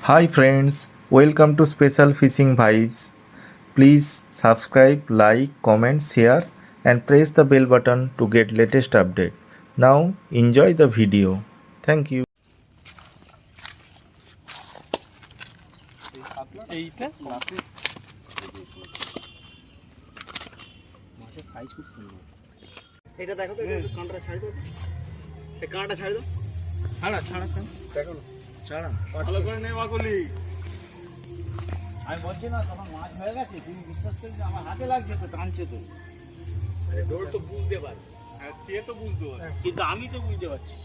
Hi friends, welcome to Special Fishing Vibes. Please subscribe, like, comment, share and press the bell button to get latest update. Now enjoy the video. Thank you. এইটা মাছের size খুব সুন্দর। এটা দেখো তো, কাঁটাটা ছাড়ি দাও, এই কাঁটাটা ছাড়ি দাও। ছাড়া ছাড়া ছাড়া দেখো না, ছাড়া ভালো করে নে বাকুলি। আমি বলছি না তোমার মাছ হয়ে গেছে, তুমি বিশ্বাস করি আমার হাতে লাগছে তো, টানছে তো। আরে ডোর তো বুঝতে পারে, হ্যাঁ সে তো বুঝতে পারে, কিন্তু আমি তো বুঝতে পারছি।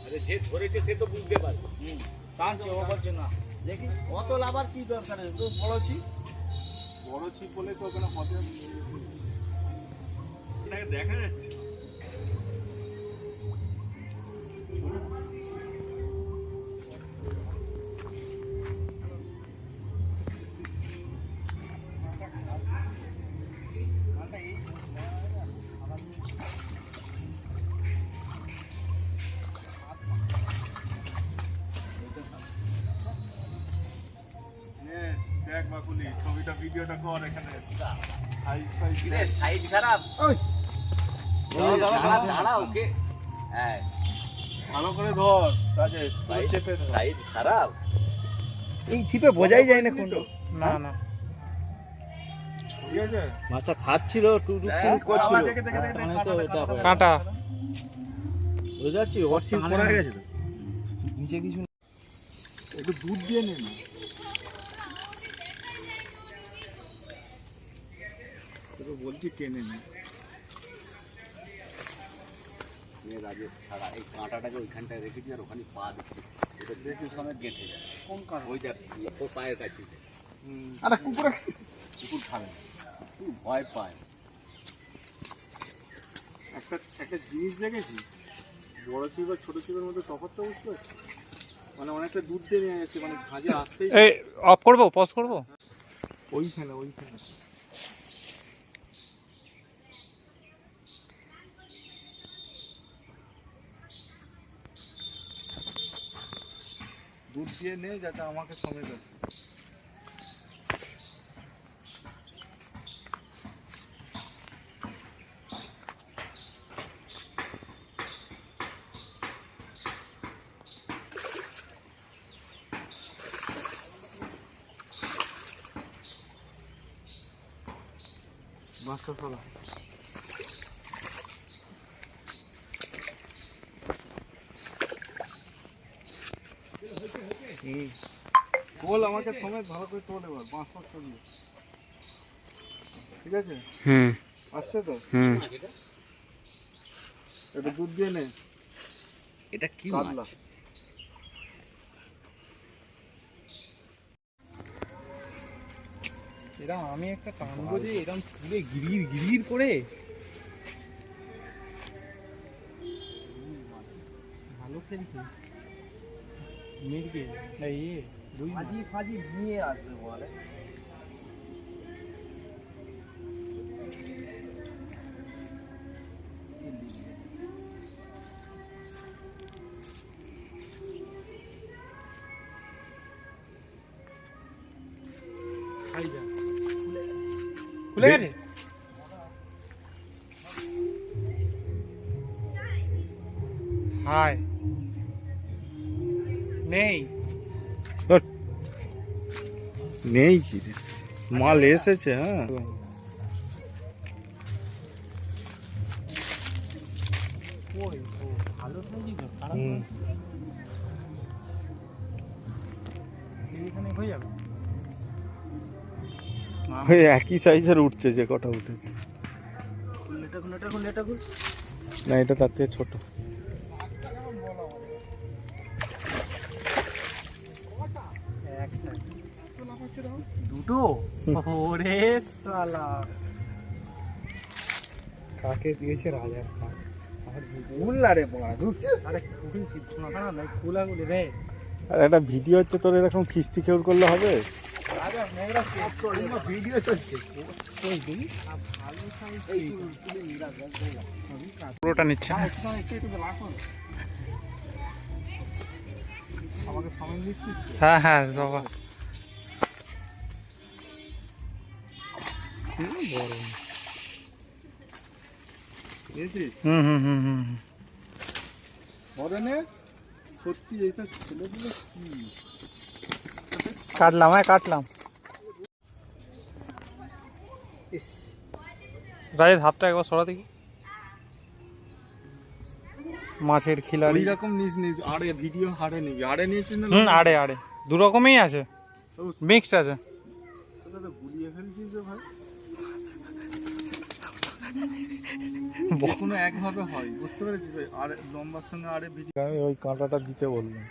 আরে যে ধরেছে সে তো বুঝতে পারে, টানছে, ও বলছে না। দেখি অত লাভার কি দরকার, তো বড় ছিপ বলে তো ওখানে পথে দেখা যাচ্ছে। দেখ বাকুলি, ছবিটা ভিডিওটা কর এখানে। সাইজ খারাপ, দাঁড়া ওকে, হ্যাঁ ভালো করে ধর রাজেশ, চেপে ধর। সাইজ খারাপ, এই ছিপে বোঝাই যায় না কোন। না না ঠিক আছে, মাছটা খাচ্ছিল টুকটুক করছিল, কাঁটা বুঝতে পারছি। ওর ছিপ পড়ে গেছে তো নিচে, কিছু একটু দুধ দিয়ে নে না, তোকে বলছি টেনে নে। রাজেশ ছাড়া এই কাঁটাটাকে ওইখানটায় রেখেছি আর ওখানে পা দিচ্ছি, এটা দেখে সময় গেঁটে যায়। কোন কাঁটা? ওই দেখ তোর পায়ের কাছে, আরে কুকুর খাবে খুব ভয় পায়। একটা জিনিস দেখেছি, বড় ছিপ আর ছোট ছিপের মধ্যে তফাৎটা বুঝতে পারছি। মানে অনেকটা দুধ দিয়ে নিয়ে যাচ্ছে, মানে ঝাঁঝে আসতেই। এই অফ করব, পজ করব। ওইখানে দুধ দিয়ে নে, যাতে আমাকে সমেত আছে। মাছটা ফেলা, তোল আমাকে সমেত ভালো করে তোল এবার, বাঁশ ফাঁস সরিয়ে। ঠিক আছে, আসছে তো। এটা দুধ দিয়ে নে। এটা কি কাতলা, এরকম আমি একটা টানবো যে এরকম তুলে গিরির গিরির করে। ভালো খেলছে মিরকে, এই দুই ফাজি নিয়ে আসবে বলে। খুলে গেছে। হাই নেই, নেই কি রে, মাল এসেছে। হ্যাঁ ভালো খাইছি তো, খারাপ এখানে হয়ে যাবে। ওই একই সাইজের উঠছে, যে কটা উঠেছে। না এটা তার থেকে ছোট। দুটো, ওরে শালা কাকে দিয়েছে রাজার পা? আরে খুবই শোনা খারাপ নাই, খুলাগুলি রে। আর একটা ভিডিও হচ্ছে তোর, এরকম খিস্তি খেউর করলে হবে? ভিডিও চলছে। পুরোটা নিচ্ছে না। আমাকে সামনে দিচ্ছিস তো? হ্যাঁ হ্যাঁ বাবা বুঝেছিস? হুম হুম হুম হুম হুম। ধরে নে। সত্যি এইটা ছেলেগুলো কি? কাটলাম কাটলাম রাজেশ হাতটা একবার সরা দেখি মাছের খিলাড়ি ওই রকম নিস নিস আরে ভিডিও হারে নিবি। আরে নিয়েছিস না? আড়ে আড়ে দু রকমই আছে মিক্সড আছে তোরা তো গুলিয়ে ফেলছিস রে ভাই। কোনো একভাবে হয়, বুঝতে পেরেছিস? আর লম্বার সঙ্গে আরে ভিডিও। আমি ওই কাঁটাটা দিতে বললাম।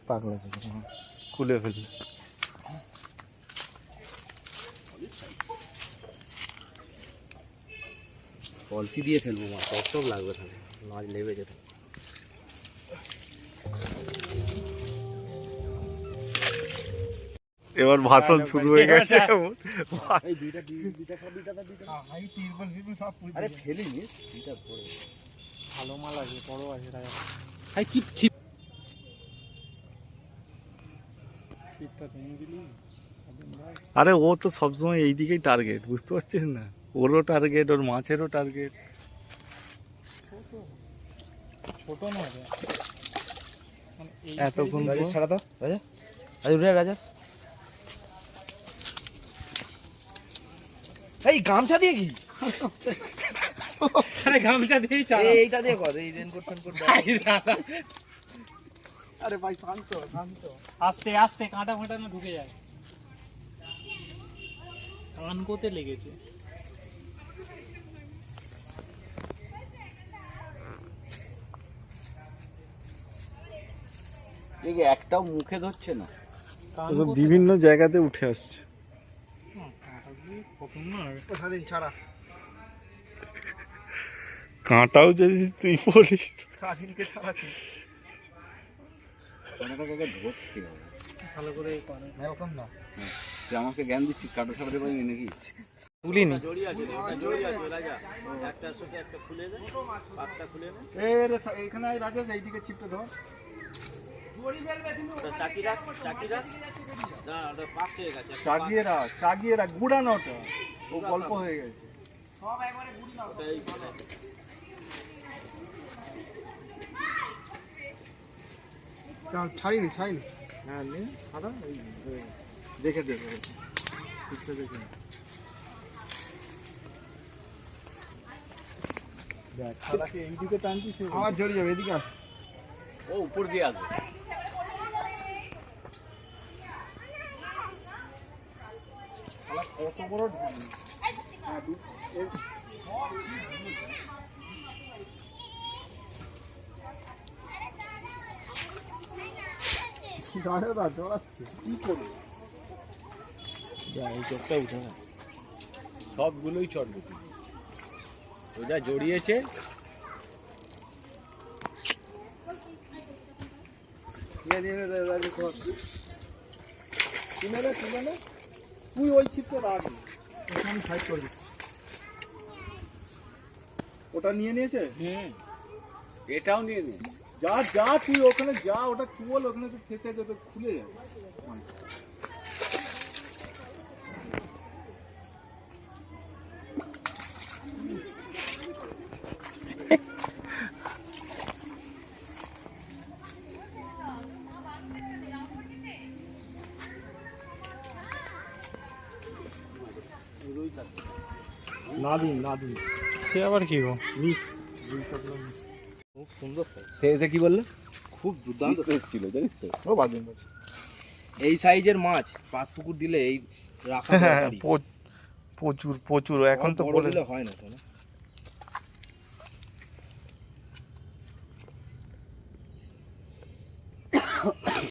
পাগলা ছিল, খুলে ফেললে। কলসি দিয়ে ফেলবো মাছ, টক লাগবে তাহলে মাছ নেবে যেতে। এবার ভাষণ শুরু হয়ে গেছে। এই দুইটা আরে ফেলিনি দুইটা ধরে। ভালো মাল আছে বড় আছে ভাই কি ছিপ আরে ও তো সবসময় এই দিকেই টার্গেট, বুঝতে পারছিস না? ওরও টার্গেট, ওর মাছেরও টার্গেট। ছোট নয় রে। মানে এই এতক্ষণ পর- রাজা ছাড়া তো রাজা রাজা এই গামছা দিয়ে কি? আরে গামছা দিয়েই চালা এইটা দিয়ে কর, এই রেনকোট ফেনকোট আরে ভাই শান্ত শান্ত। আস্তে আস্তে কাঁটা ফাটা না ঢুকে যায় কানকোতে লেগেছে দেখি একটাও মুখে ধরছে না। বিভিন্ন জায়গাতে উঠে আসছে। স্বাধীন ছাড়া কাঁটাও যদি তুই পড়িস। স্বাধীনকে ছাড়া কি? কাঁটাটাকে ধরতে হবে। ভালো করে করে এরকম না। তুই আমাকে জ্ঞান দিচ্ছিস, কাটো সারাতে পারিনি নাকি? তুলিনি এ রে এখানে আয় রাজেশ, এইদিকে ছিপটা ধর। চাগিয়ে রাখ গুড়ানো ওটা, ও গল্প হয়ে গেছে। ছাড়িনি ছাড়িনি। হ্যাঁ নে ছাড়া, দেখে দেখে ছিপটা দেখে নে। দেখ ছাড়াকে এইদিকে টানছিস, আমার জড়িয়ে যাবে, এদিকে আস। ও উপর দিয়ে আসবে। কত বড় ঢাল। দাঁড়া জড়াচ্ছে, কি করবো? এই চোখটা উঠে না, সবগুলোই চটবে। ও যা জড়িয়েছে তুই ওই ছিপটা রাখ, আমি সাইড করবি। ওটা নিয়ে নিয়েছে, এটাও নিয়ে নে। যা যা তুই ওখানে যা, ওটা কি বল, ওখানে তো ফেসে যেতে খুলে যাবে। না দিন না দিন, সে আবার কি গো খুব সুন্দর সে এসে কি বললো? খুব দুর্দান্ত ছিল জানিস তো। ও বাদিন বলছি। এই সাইজের মাছ পাঁচ পুকুর দিলে এই রাখা দরকারি। প্রচুর প্রচুর এখন তো বড় বলে দিলে হয় না তো না?